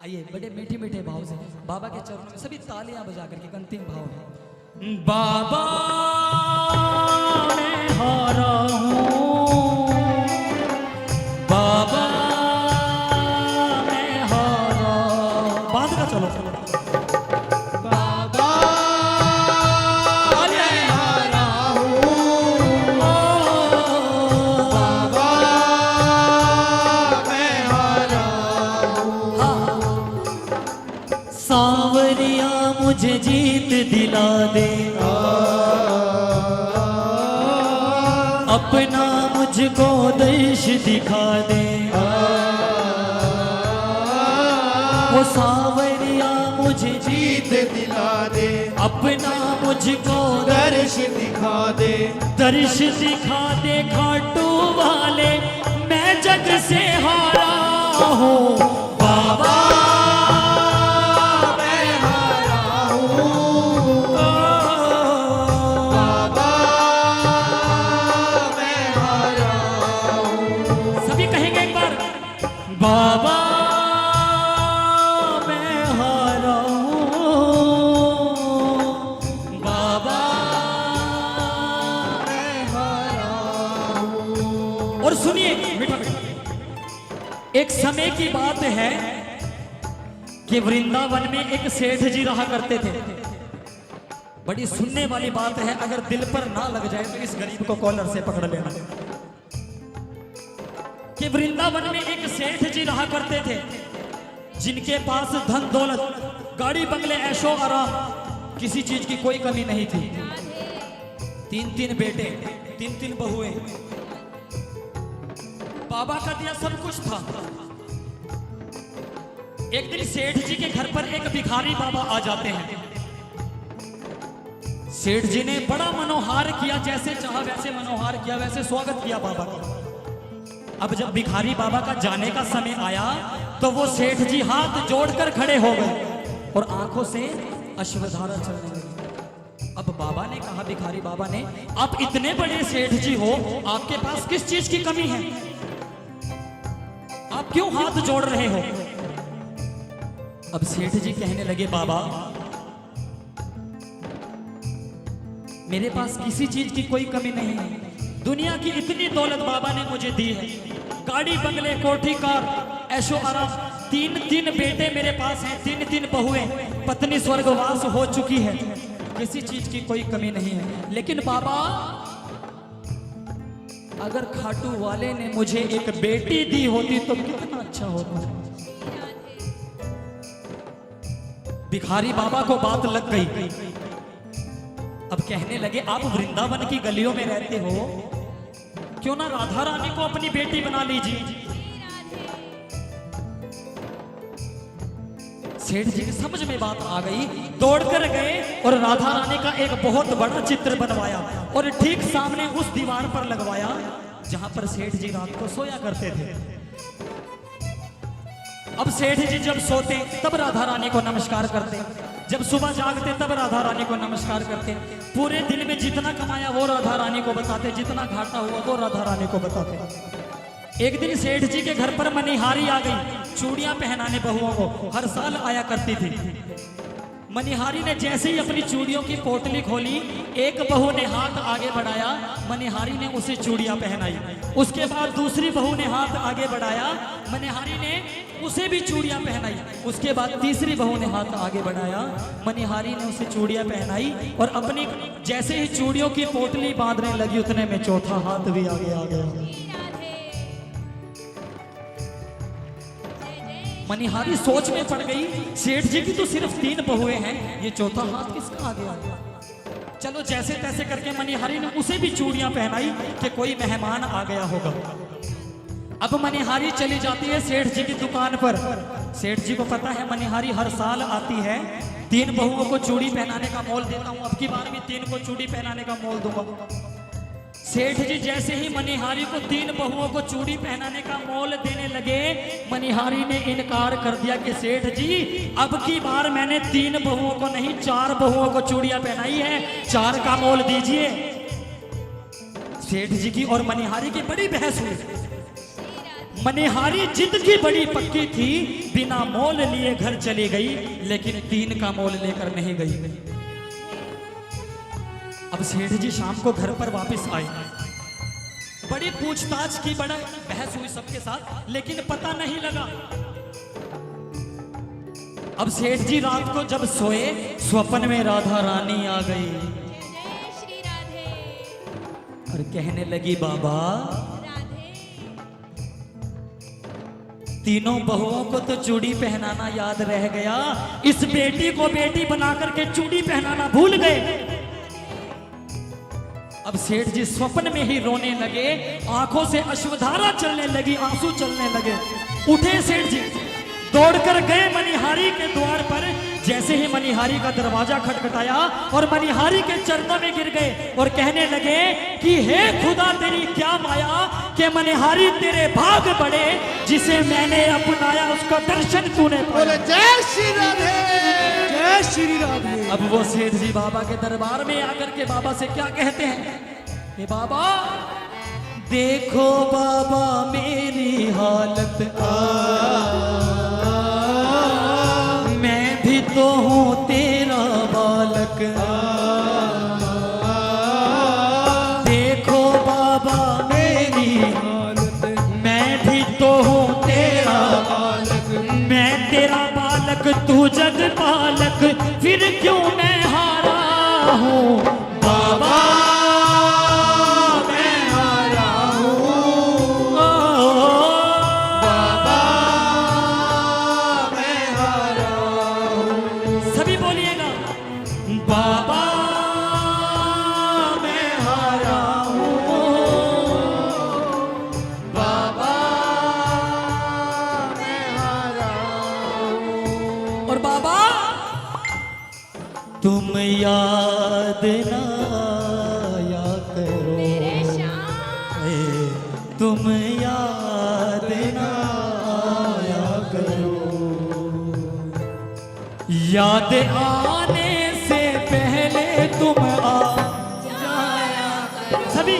आइए बड़े मीठे मीठे भाव से बाबा के चरणों में सभी तालियां बजा करके अंतिम भाव है। बाबा मैं हारा हूँ, बाबा मैं हारा, बाद का चलो बाबा मैं हारा हूँ, बाबा मैं हारा हूँ। सांवरिया मुझे जीत दिला दे, अपना मुझको दर्श दिखा दे। वो सांवरिया मुझे जीत दिला दे, अपना मुझको दर्श दिखा दे, दर्श दिखा दे। खाटू वाले मैं जग से हारा हूँ, बाबा बाबा मैं हारा हूँ, बाबा मैं हारा हूँ। और सुनिए मीठा मीठा, एक समय की बात है कि वृंदावन में एक सेठ जी रहा करते थे। बड़ी सुनने वाली बात है, अगर दिल पर ना लग जाए तो इस गरीब को कॉलर से पकड़ लेना। कि वृंदावन में एक सेठ जी रहा करते थे, जिनके पास धन दौलत, गाड़ी बंगले, ऐशो आराम, किसी चीज की कोई कमी नहीं थी। 3-3 बेटे, 3-3 बहुएं, बाबा का दिया सब कुछ था। एक दिन सेठ जी के घर पर एक भिखारी बाबा आ जाते हैं। सेठ जी ने बड़ा मनोहार किया, जैसे चाहा वैसे मनोहार किया, वैसे स्वागत किया बाबा का। अब जब भिखारी बाबा का जाने का समय आया तो वो सेठ जी हाथ जोड़कर खड़े हो गए और आंखों से अश्रुधारा चलने लगी। अब बाबा ने कहा, भिखारी बाबा ने, आप इतने बड़े सेठ जी हो, आपके पास किस चीज की कमी है? आप क्यों हाथ जोड़ रहे हो? अब सेठ जी कहने लगे, बाबा मेरे पास किसी चीज की कोई कमी नहीं है। दुनिया की इतनी दौलत बाबा ने मुझे दी है, गाड़ी बंगले, कोठी कार, ऐशो आराम, 3-3 बेटे मेरे पास हैं, 3-3 बहुएं, पत्नी स्वर्गवास हो चुकी है, किसी चीज की कोई कमी नहीं है। लेकिन बाबा अगर खाटू वाले ने मुझे एक बेटी दी होती तो कितना अच्छा होता। भिखारी बाबा को बात लग गई। अब कहने लगे, आप वृंदावन की गलियों में रहते हो, क्यों ना राधा रानी को अपनी बेटी बना लीजिए। सेठ जी की समझ में बात आ गई, दौड़कर गए और राधा रानी का एक बहुत बड़ा चित्र बनवाया और ठीक सामने उस दीवार पर लगवाया जहां पर सेठ जी रात को सोया करते थे। अब सेठ जी जब सोते तब राधा रानी को नमस्कार करते, जब सुबह जागते तब राधा रानी को नमस्कार करते। पूरे दिन में जितना कमाया वो राधा रानी को बताते, जितना घाटा हुआ वो राधा रानी को बताते। एक दिन सेठ जी के घर पर मनिहारी आ गई, चूड़ियां पहनाने बहुओं को, हर साल आया करती थी। मनिहारी ने जैसे ही अपनी चूड़ियों की पोटली खोली, एक बहू ने हाथ आगे बढ़ाया, मनिहारी ने उसे चूड़ियां पहनाई। उसके बाद दूसरी बहू ने हाथ आगे बढ़ाया, मनिहारी ने उसे भी चूड़ियां पहनाई। उसके बाद तीसरी बहू ने हाथ आगे बढ़ाया, मनिहारी ने उसे चूड़ियां पहनाई और अपनी जैसे ही चूड़ियों की पोटली बांधने लगी उतने में चौथा हाथ भी आगे आ गया। मनिहारी सोच में पड़ गई, सेठ जी की तो सिर्फ 3 बहुएं हैं, ये चौथा हाथ किसका आगे आ गया? चलो जैसे तैसे करके मनिहारी ने उसे भी चूड़ियां पहनाई कि कोई मेहमान आ गया होगा। अब मनिहारी चली जाती है सेठ जी की दुकान पर। सेठ जी को पता है मनिहारी हर साल आती है, 3 बहुओं को चूड़ी पहनाने का मोल देता हूं, अब की बार भी 3 को चूड़ी पहनाने का मोल दूंगा। सेठ जी जैसे ही मनिहारी को 3 बहुओं को चूड़ी पहनाने का मोल देने लगे, मनिहारी ने इनकार कर दिया कि सेठ जी अब की बार मैंने 3 बहुओं को नहीं 4 बहुओं को चूड़ियां पहनाई है, 4 का मोल दीजिए। सेठ जी की और मनिहारी की बड़ी बहस हुई। मनिहारी जिद की बड़ी पक्की थी, बिना मोल लिए घर चली गई, लेकिन 3 का मोल लेकर नहीं गई। अब सेठ जी शाम को घर पर वापस आए, बड़ी पूछताछ की, बड़ा बहस हुई सबके साथ, लेकिन पता नहीं लगा। अब सेठ जी रात को जब सोए, स्वप्न में राधा रानी आ गई जय श्री राधे। और कहने लगी, बाबा राधे। तीनों बहुओं को तो चूड़ी पहनाना याद रह गया, इस बेटी को बेटी बना करके चूड़ी पहनाना भूल गए। अब सेठ जी स्वप्न में ही रोने लगे, आंखों से अश्रुधारा चलने लगी, आंसू चलने लगे। उठे सेठ जी, दौड़कर गए मनिहारी के द्वार पर। जैसे ही मनिहारी का दरवाजा खटखटाया और मनिहारी के चरणों में गिर गए और कहने लगे कि हे खुदा तेरी क्या माया कि मनिहारी तेरे भाग बड़े, जिसे मैंने अपनाया उसका दर्शन तूने बोले पाया। जय श्री राधे, जय श्री राधे। अब वो सेठ जी बाबा के दरबार में आकर के बाबा से क्या कहते हैं कि बाबा देखो बाबा मेरी हालत, मैं भी तो हूँ तेरा बालक। देखो बाबा मेरी हालत, मैं भी तो हूँ तेरा बालक। मैं तेरा बालक तू जग पालक, फिर क्यों मैं हारा हूँ बाबा। सभी बोलिएगा, बाबा मैं हारा हूँ, बाबा मैं हारा हूँ। और बाबा तुम याद ना आया करो, मेरे श्याम। तुम याद ना आया करो, याद आने से पहले तुम आ जाया करो। सभी